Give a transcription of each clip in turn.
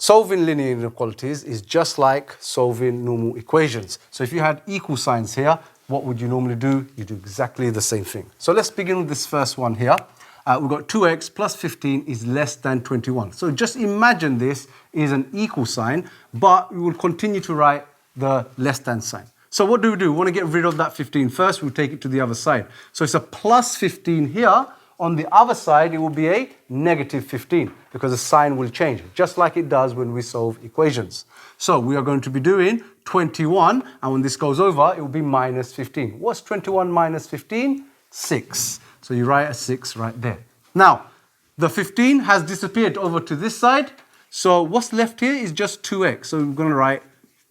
solving linear inequalities is just like solving normal equations. So if you had equal signs here, what would you normally do? You do exactly the same thing. So let's begin with this first one here. We've got 2x plus 15 is less than 21. So just imagine this is an equal sign, but we will continue to write the less than sign. So what do? We want to get rid of that 15 first. We'll take it to the other side. So it's a plus 15 here. On the other side, it will be a negative 15 because the sign will change, just like it does when we solve equations. So we are going to be doing 21, and when this goes over, it will be minus 15. What's 21 minus 15? 6. So you write a 6 right there. Now, the 15 has disappeared over to this side. So what's left here is just 2x. So we're going to write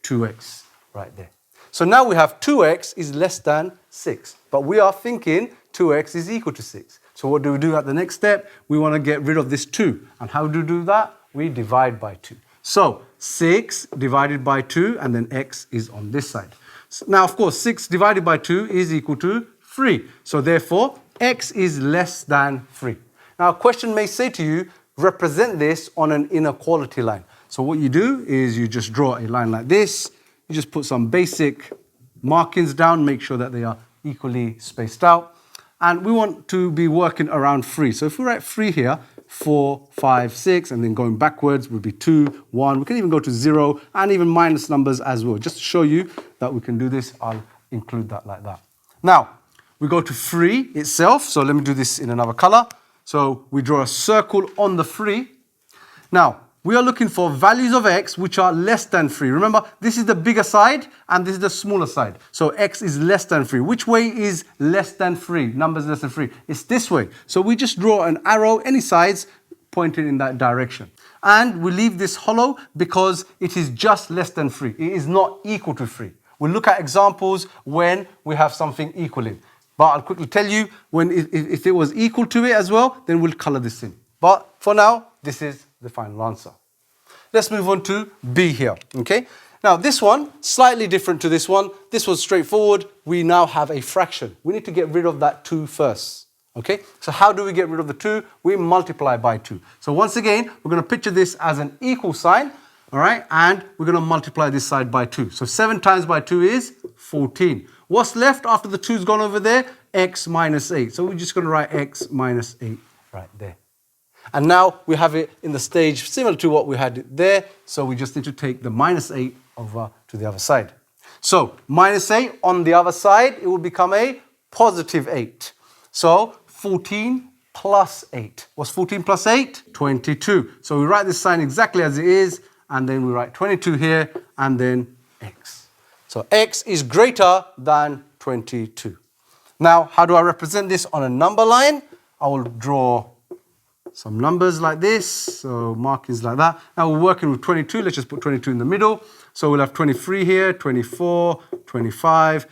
2x right there. So now we have 2x is less than 6. But we are thinking 2x is equal to 6. So what do we do at the next step? We want to get rid of this 2. And how do we do that? We divide by 2. So 6 divided by 2, and then x is on this side. So now, of course, 6 divided by 2 is equal to 3. So therefore, x is less than 3. Now, a question may say to you, represent this on an inequality line. So what you do is you just draw a line like this. You just put some basic markings down, make sure that they are equally spaced out. And we want to be working around 3. So if we write 3 here, 4, 5, 6, and then going backwards would be 2, 1. We can even go to 0 and even minus numbers as well. Just to show you that we can do this, I'll include that like that. Now, we go to 3 itself. So let me do this in another color. So we draw a circle on the 3. Now, we are looking for values of x which are less than 3. Remember, this is the bigger side and this is the smaller side. So x is less than 3. Which way is less than 3? Numbers less than 3. It's this way. So we just draw an arrow, any sides, pointing in that direction. And we leave this hollow because it is just less than 3. It is not equal to 3. We'll look at examples when we have something equaling. But I'll quickly tell you, if it was equal to it as well, then we'll color this in. But for now, this is the final answer. Let's move on to B here, okay? Now this one, slightly different to this one. This was straightforward. We now have a fraction. We need to get rid of that 2 first, okay? So how do we get rid of the 2? We multiply by 2. So once again, we're going to picture this as an equal sign, all right? And we're going to multiply this side by 2. So 7 times by 2 is 14. What's left after the 2's gone over there? X minus 8. So we're just going to write x minus 8 right there. And now we have it in the stage similar to what we had there. So we just need to take the minus 8 over to the other side. So minus 8 on the other side, it will become a positive 8. So 14 plus 8. What's 14 plus 8? 22. So we write this sign exactly as it is. And then we write 22 here and then x. So x is greater than 22. Now, how do I represent this on a number line? I will draw some numbers like this, so markings like that. Now we're working with 22. Let's just put 22 in the middle. So we'll have 23 here, 24, 25.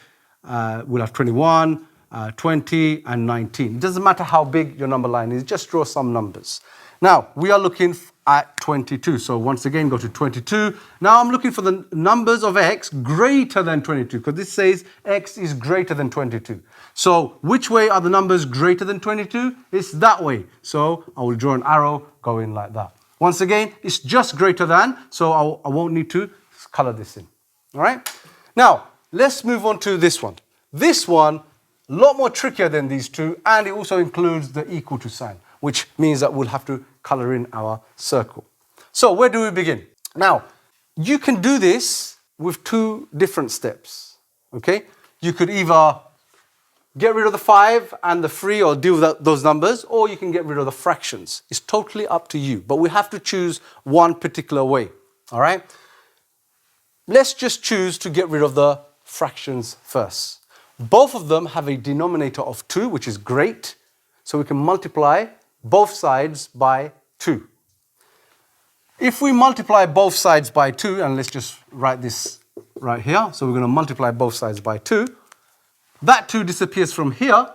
We'll have 21, 20, and 19. It doesn't matter how big your number line is. Just draw some numbers. Now, we are looking at 22. So once again, go to 22. Now I'm looking for the numbers of x greater than 22, because this says x is greater than 22. So which way are the numbers greater than 22? It's that way. So I will draw an arrow going like that. Once again, it's just greater than, so I won't need to color this in. All right? Now, let's move on to this one. This one, a lot more trickier than these two, and it also includes the equal to sign, which means that we'll have to color in our circle. So where do we begin? Now, you can do this with 2 different steps, okay? You could either get rid of the 5 and the 3 or deal with those numbers, or you can get rid of the fractions. It's totally up to you, but we have to choose one particular way, all right? Let's just choose to get rid of the fractions first. Both of them have a denominator of 2, which is great, so we can multiply both sides by 2. If we multiply both sides by 2, and let's just write this right here, so we're going to multiply both sides by 2, that 2 disappears from here.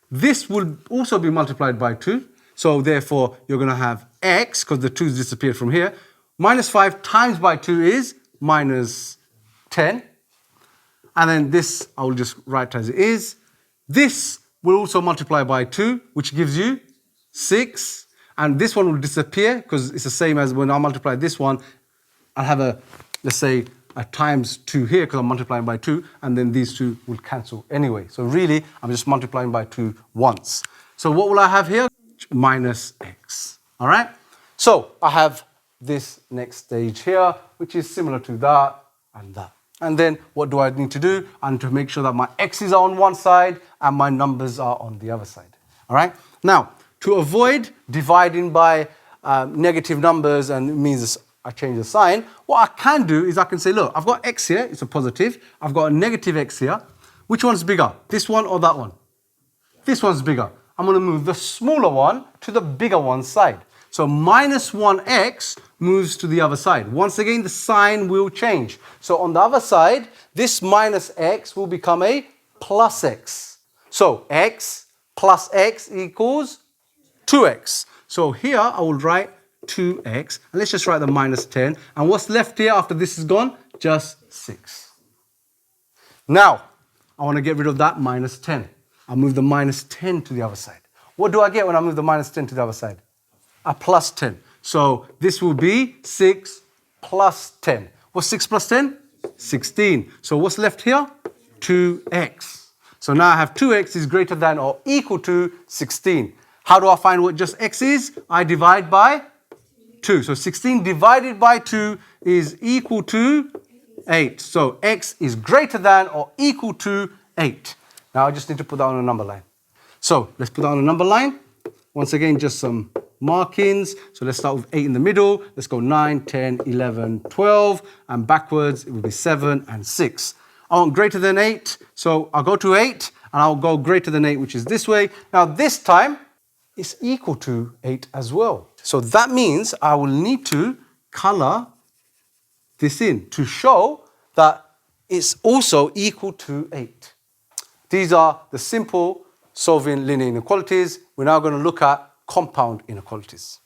This will also be multiplied by 2, so therefore you're going to have x, because the 2's disappeared from here. Minus 5 times by 2 is minus 10. And then this, I will just write as it is. This will also multiply by 2, which gives you 6. And this one will disappear because it's the same as when I multiply this one. I'll have a, let's say, a times 2 here because I'm multiplying by 2, and then these two will cancel anyway. So really, I'm just multiplying by 2 once. So what will I have here? Minus x. All right? So I have this next stage here, which is similar to that and that. And then what do I need to do? I need to make sure that my x's are on one side and my numbers are on the other side. All right? Now, to avoid dividing by negative numbers and it means I change the sign, what I can do is I can say, look, I've got x here, it's a positive. I've got a negative x here. Which one's bigger? This one or that one? This one's bigger. I'm going to move the smaller one to the bigger one's side. So minus 1x moves to the other side. Once again, the sign will change. So on the other side, this minus x will become a plus x. So x plus x equals 2x. So here I will write 2x. And let's just write the minus 10. And what's left here after this is gone? Just 6. Now, I want to get rid of that minus 10. I'll move the minus 10 to the other side. What do I get when I move the minus 10 to the other side? A plus 10. So this will be 6 plus 10. What's 6 plus 10? 16. So what's left here? 2x. So now I have 2x is greater than or equal to 16. How do I find what just x is? I divide by 2. So 16 divided by 2 is equal to 8. So x is greater than or equal to 8. Now I just need to put that on a number line. So let's put that on a number line. Once again, just some markings. So let's start with 8 in the middle. Let's go 9, 10, 11, 12. And backwards, it will be 7 and 6. I want greater than 8. So I'll go to 8 and I'll go greater than 8, which is this way. Now this time, it's equal to 8 as well. So that means I will need to color this in to show that it's also equal to 8. These are the simple solving linear inequalities. We're now going to look at compound inequalities.